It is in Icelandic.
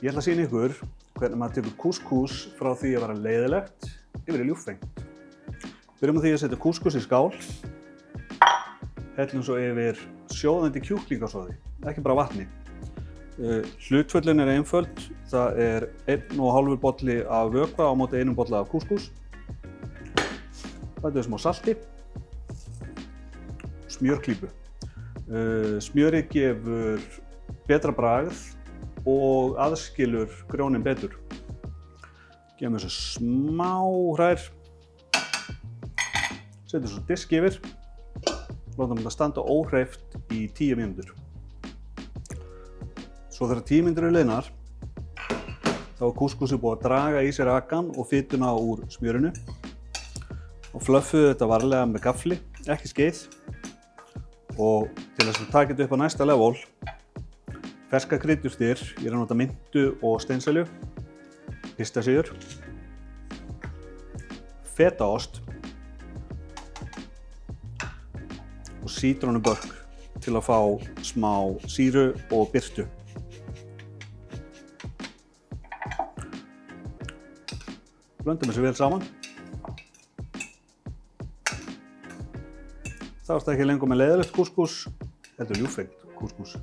Ég ætla að sýna ykkur hvernig maður tekur kúskús frá því að vera leiðilegt yfir í ljúffengt. Byrjum á því að setja kúskús í skál. Hellum svo yfir sjóðandi kjúklingasoði, ekki bara vatni. Hlutföllin er einföld. Það er 1,5 bolli af vökva á móti 1 bolli af kúskús. Bætum við smá salti. Smjörklípu. Smjörið gefur betra bragð og aðskilur grjónin betur. Gefum þessu smá hrær. Setjum svo disk yfir. Látum þetta standa óhreyft í 10 mínútur. Svo þegar 10 mínútur eru liðnar, þá er kúskúsið búið að draga í sér akann og fituna úr smjörinu. Og flöffuðu þetta varlega með gaffli, ekki skeið. Og til þess að taka þetta upp á næsta level, ferskar kryddjurtir, ég er að nota myntu og steinselju, pistasíður, fetaost og sítrónubörk til að fá smá sýru og birtu. Blöndum þessu vel saman. Þá er þetta ekki lengur með leiðilegt kúskús, þetta er ljúffengt kúskús.